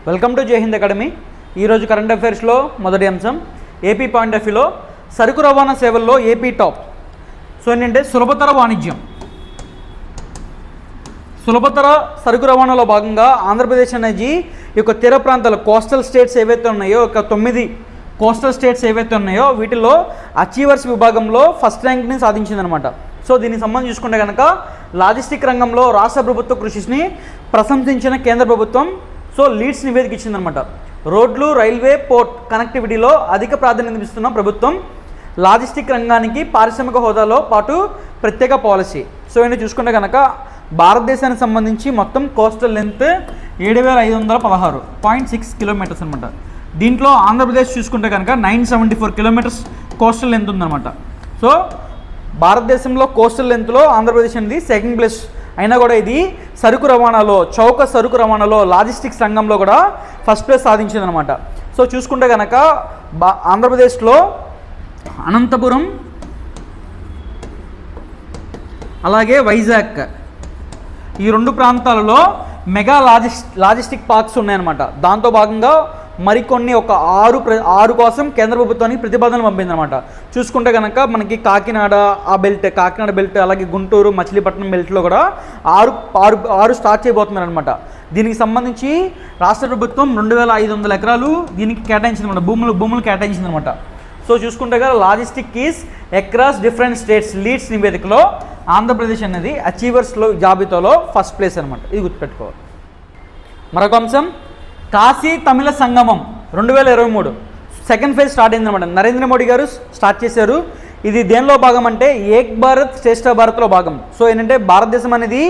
Welcome to జై Hind academy. ఈరోజు current అఫైర్స్లో మొదటి అంశం ఏపీ పాయింట్ ఆఫ్ వ్యూలో సరుకు రవాణా సేవల్లో ఏపీ టాప్. సో ఏంటంటే సులభతర వాణిజ్యం. సులభతర సరుకు రవాణాలో భాగంగా ఆంధ్రప్రదేశ్ అనేది ఈ యొక్క తీర ప్రాంతాల కోస్టల్ స్టేట్స్ ఏవైతే ఉన్నాయో, ఒక 9 కోస్టల్ స్టేట్స్ ఏవైతే ఉన్నాయో వీటిల్లో అచీవర్స్ విభాగంలో ఫస్ట్ ర్యాంక్ని సాధించిందనమాట. సో దీనికి సంబంధించి చూసుకుంటే కనుక లాజిస్టిక్ రంగంలో రాష్ట్ర ప్రభుత్వ కృషిని ప్రశంసించిన కేంద్ర ప్రభుత్వం లీడ్స్ నివేదిక ఇచ్చిందనమాట. రోడ్లు, రైల్వే, పోర్ట్ కనెక్టివిటీలో అధిక ప్రాధాన్యత ఇస్తున్న ప్రభుత్వం లాజిస్టిక్ రంగానికి పారిశ్రామిక హోదాలో పాటు ప్రత్యేక పాలసీ. సో ఏంటి చూసుకుంటే కనుక భారతదేశానికి సంబంధించి మొత్తం కోస్టల్ లెంత్ 7516.6 కిలోమీటర్స్ అనమాట. దీంట్లో ఆంధ్రప్రదేశ్ చూసుకుంటే కనుక 974 కిలోమీటర్స్ కోస్టల్ లెంత్ ఉందన్నమాట. సో భారతదేశంలో కోస్టల్ లెంత్లో ఆంధ్రప్రదేశ్ అనేది సెకండ్ ప్లేస్ అయినా కూడా ఇది సరుకు రవాణాలో, చౌక సరుకు రవాణాలో, లాజిస్టిక్స్ రంగంలో కూడా ఫస్ట్ ప్లేస్ సాధించిందనమాట. సో చూసుకుంటే కనుక ఆంధ్రప్రదేశ్లో అనంతపురం అలాగే వైజాగ్ ఈ 2 ప్రాంతాలలో మెగా లాజిస్టిక్ పార్క్స్ ఉన్నాయన్నమాట. దాంతో భాగంగా మరికొన్ని ఒక 6 కోసం కేంద్ర ప్రభుత్వానికి ప్రతిపాదనలు పంపిందనమాట. చూసుకుంటే కనుక మనకి కాకినాడ బెల్ట్ అలాగే గుంటూరు, మచిలీపట్నం బెల్ట్లో కూడా 6 స్టార్ట్ చేయబోతున్నారనమాట. దీనికి సంబంధించి రాష్ట్ర ప్రభుత్వం 2500 ఎకరాలు దీనికి కేటాయించిందనమాట, భూములు కేటాయించిందనమాట. సో చూసుకుంటే కదా logistic is across different states leads నివేదికలో ఆంధ్రప్రదేశ్ అనేది అచీవర్స్లో జాబితాలో ఫస్ట్ ప్లేస్ అనమాట. ఇది గుర్తుపెట్టుకోవాలి. మరొక అంశం కాశీ తమిళ సంగమం 2023 సెకండ్ ఫేజ్ స్టార్ట్ అయిందనమాట. నరేంద్ర మోడీ గారు స్టార్ట్ చేశారు. ఇది దేనిలో భాగం అంటే ఏక్ భారత్ శ్రేష్ఠ భారత్లో భాగం. సో ఏంటంటే భారతదేశం అనేది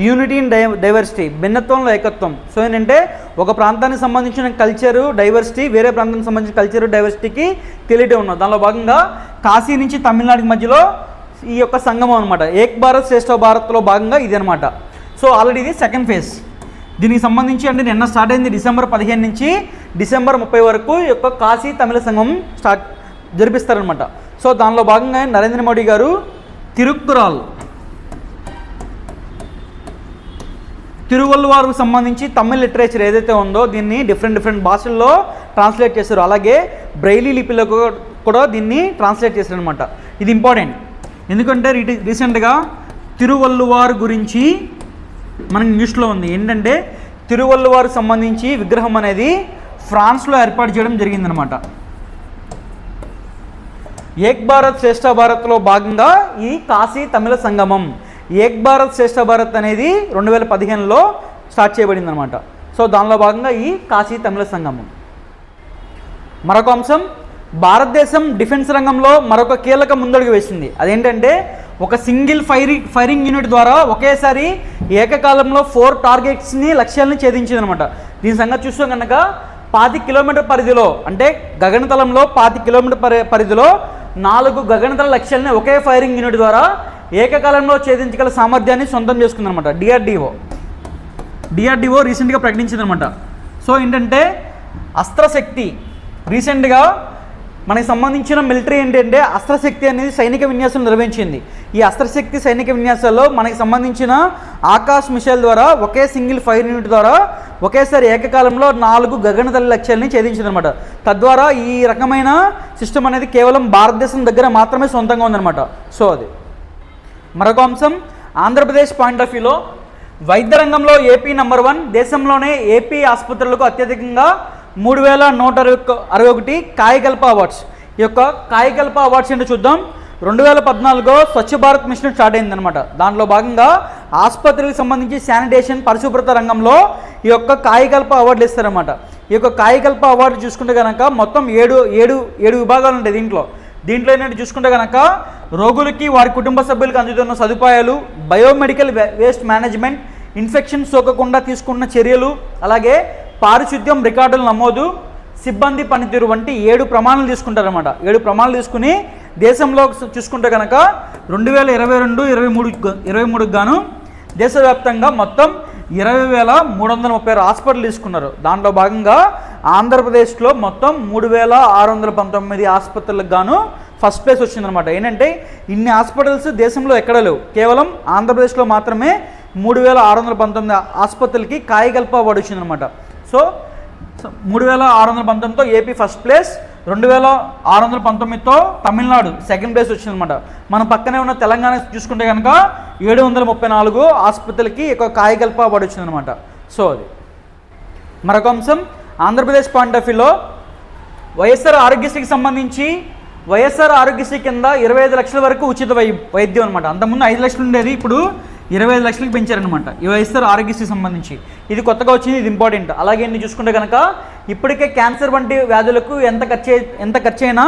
యూనిటీ ఇన్ డైవర్సిటీ, భిన్నత్వంలో ఏకత్వం. సో ఏంటంటే ఒక ప్రాంతానికి సంబంధించిన కల్చరు డైవర్సిటీ వేరే ప్రాంతానికి సంబంధించిన కల్చరు డైవర్సిటీకి తెలియటం ఉన్నది. దానిలో భాగంగా కాశీ నుంచి తమిళనాడుకి మధ్యలో ఈ యొక్క సంగమం అనమాట. ఏక్ భారత్ శ్రేష్ఠ భారత్లో భాగంగా ఇది అనమాట. సో ఆల్రెడీ ఇది సెకండ్ ఫేజ్. దీనికి సంబంధించి అంటే నిన్న స్టార్ట్ అయింది డిసెంబర్ 15 నుంచి డిసెంబర్ 30 వరకు ఈ యొక్క కాశీ తమిళ సంగమం జరిపిస్తారనమాట. సో దానిలో భాగంగా నరేంద్ర మోడీ గారు తిరువల్లువారుకు సంబంధించి తమిళ్ లిటరేచర్ ఏదైతే ఉందో దీన్ని డిఫరెంట్ భాషల్లో ట్రాన్స్లేట్ చేశారు. అలాగే బ్రెయిలీ లిపిలో కూడా దీన్ని ట్రాన్స్లేట్ చేశారనమాట. ఇది ఇంపార్టెంట్, ఎందుకంటే రీసెంట్గా తిరువల్లువారు గురించి మనకి న్యూస్లో ఉంది. ఏంటంటే తిరువల్లువారుకు సంబంధించి విగ్రహం అనేది ఫ్రాన్స్లో ఏర్పాటు చేయడం జరిగిందనమాట. ఏక్ భారత్ శ్రేష్ఠ భారత్లో భాగంగా ఈ కాశీ తమిళ సంగమం, ఏక్ భారత్ శ్రేష్ఠ భారత్ అనేది 2015లో స్టార్ట్ చేయబడింది అనమాట. సో దానిలో భాగంగా ఈ కాశీ తమిళ సంగమం. మరొక అంశం భారతదేశం డిఫెన్స్ రంగంలో మరొక కీలక ముందడుగు వేసింది. అదేంటంటే ఒక సింగిల్ ఫైరింగ్ యూనిట్ ద్వారా ఒకేసారి ఏకకాలంలో 4 టార్గెట్స్ని లక్ష్యాలని ఛేదించింది అనమాట. దీని సంగతి చూస్తే కనుక 50 కిలోమీటర్ పరిధిలో అంటే గగనతలంలో 50 కిలోమీటర్ పరిధిలో 4 గగనతల లక్ష్యాలని ఒకే ఫైరింగ్ యూనిట్ ద్వారా ఏకకాలంలో ఛేదించగల సామర్థ్యాన్ని సొంతం చేసుకుందనమాట డిఆర్డిఓ రీసెంట్గా ప్రకటించిందనమాట. సో ఏంటంటే అస్త్రశక్తి రీసెంట్గా మనకి సంబంధించిన మిలిటరీ ఏంటంటే అస్త్రశక్తి అనేది సైనిక విన్యాసం నిర్వహించింది. ఈ అస్త్రశక్తి సైనిక విన్యాసాల్లో మనకి సంబంధించిన ఆకాశ్ మిసైల్ ద్వారా ఒకే సింగిల్ ఫైర్ యూనిట్ ద్వారా ఒకేసారి ఏకకాలంలో 4 గగనతల లక్ష్యాలని ఛేదించిందనమాట. తద్వారా ఈ రకమైన సిస్టమ్ అనేది కేవలం భారతదేశం దగ్గర మాత్రమే సొంతంగా ఉందన్నమాట. సో అది మరొక అంశం ఆంధ్రప్రదేశ్ పాయింట్ ఆఫ్ వ్యూలో వైద్య రంగంలో ఏపీ నంబర్ 1. దేశంలోనే ఏపీ ఆసుపత్రులకు అత్యధికంగా 3161 కాయకల్ప అవార్డ్స్. ఈ యొక్క కాయకల్ప అవార్డ్స్ ఏంటో చూద్దాం. 2014లో స్వచ్ఛ భారత్ మిషన్ స్టార్ట్ అయిందనమాట. దాంట్లో భాగంగా ఆసుపత్రికి సంబంధించి శానిటేషన్ పరిశుభ్రత రంగంలో ఈ యొక్క కాయకల్ప అవార్డులు ఇస్తారనమాట. ఈ యొక్క కాయకల్ప అవార్డు చూసుకుంటే కనుక మొత్తం 7 విభాగాలు ఉంటాయి. దీంట్లో ఏంటంటే చూసుకుంటే కనుక రోగులకి వారి కుటుంబ సభ్యులకు అందుతున్న సదుపాయాలు, బయోమెడికల్ వేస్ట్ మేనేజ్మెంట్, ఇన్ఫెక్షన్ సోకకుండా తీసుకున్న చర్యలు, అలాగే పారిశుద్ధ్యం రికార్డుల నమోదు, సిబ్బంది పనితీరు వంటి 7 ప్రమాణాలు తీసుకుంటారన్నమాట. 7 ప్రమాణాలు తీసుకుని దేశంలో చూసుకుంటే కనుక 2022-23 గాను దేశవ్యాప్తంగా మొత్తం 20,336 హాస్పిటల్ తీసుకున్నారు. దాంట్లో భాగంగా ఆంధ్రప్రదేశ్లో మొత్తం 3,619 ఆసుపత్రులకు గాను ఫస్ట్ ప్లేస్ వచ్చిందనమాట. ఏంటంటే ఇన్ని హాస్పిటల్స్ దేశంలో ఎక్కడ లేవు, కేవలం ఆంధ్రప్రదేశ్లో మాత్రమే 3,619 ఆసుపత్రులకి కాయకల్ప అవార్డు వచ్చిందనమాట. సో 3619తో ఏపీ ఫస్ట్ ప్లేస్, 2619తో తమిళనాడు సెకండ్ ప్లేస్ వచ్చిందనమాట. మన పక్కనే ఉన్న తెలంగాణ చూసుకుంటే కనుక 734 ఆసుపత్రులకి కాయకల్ప అవార్డు వచ్చిందనమాట. సో అది మరొక అంశం. ఆంధ్రప్రదేశ్ పాయింట్ ఆఫ్ వ్యూలో వైఎస్ఆర్ ఆరోగ్యశ్రీకి సంబంధించి వైఎస్ఆర్ ఆరోగ్యశ్రీ కింద 25 లక్షల వరకు ఉచిత వైద్యం అనమాట. అంతకుముందు 5 లక్షలు ఉండేది, ఇప్పుడు 25 లక్షలకి పెంచారనమాట ఈ వైఎస్ఆర్ ఆరోగ్యశ్రీ సంబంధించి. ఇది కొత్తగా వచ్చింది, ఇది ఇంపార్టెంట్. అలాగే ఇన్ని చూసుకుంటే కనుక ఇప్పటికే క్యాన్సర్ వంటి వ్యాధులకు ఎంత ఖర్చు అయినా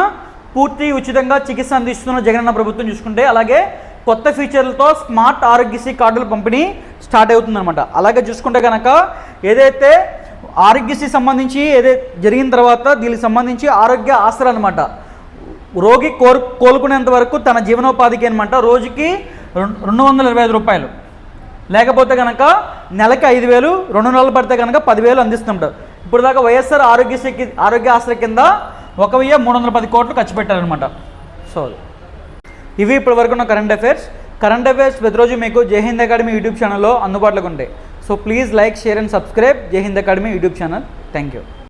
పూర్తి ఉచితంగా చికిత్స అందిస్తున్న జగనన్న ప్రభుత్వం చూసుకుంటే, అలాగే కొత్త ఫీచర్లతో స్మార్ట్ ఆరోగ్యశ్రీ కార్డుల పంపిణీ స్టార్ట్ అవుతుందన్నమాట. అలాగే చూసుకుంటే కనుక ఏదైతే ఆరోగ్యశ్రీ సంబంధించి జరిగిన తర్వాత దీనికి సంబంధించి ఆరోగ్య ఆసరా అనమాట. రోగి కోలుకునేంత వరకు తన జీవనోపాధికి అనమాట రోజుకి 225 రూపాయలు, లేకపోతే కనుక నెలకి 5,000, 2 నెలలు పడితే కనుక 10,000 అందిస్తుంటారు. ఇప్పుడు దాకా వైఎస్ఆర్ ఆరోగ్య ఆసరా కింద 1,310 కోట్లు ఖర్చు పెట్టారనమాట. సో ఇవి ఇప్పటి వరకు ఉన్న కరెంట్ అఫైర్స్ ప్రతిరోజు మీకు జై హింద్ అకాడమీ యూట్యూబ్ ఛానల్లో అందుబాటులోకి ఉంటాయి. So please like, share and subscribe Jai Hind Academy YouTube channel. Thank you.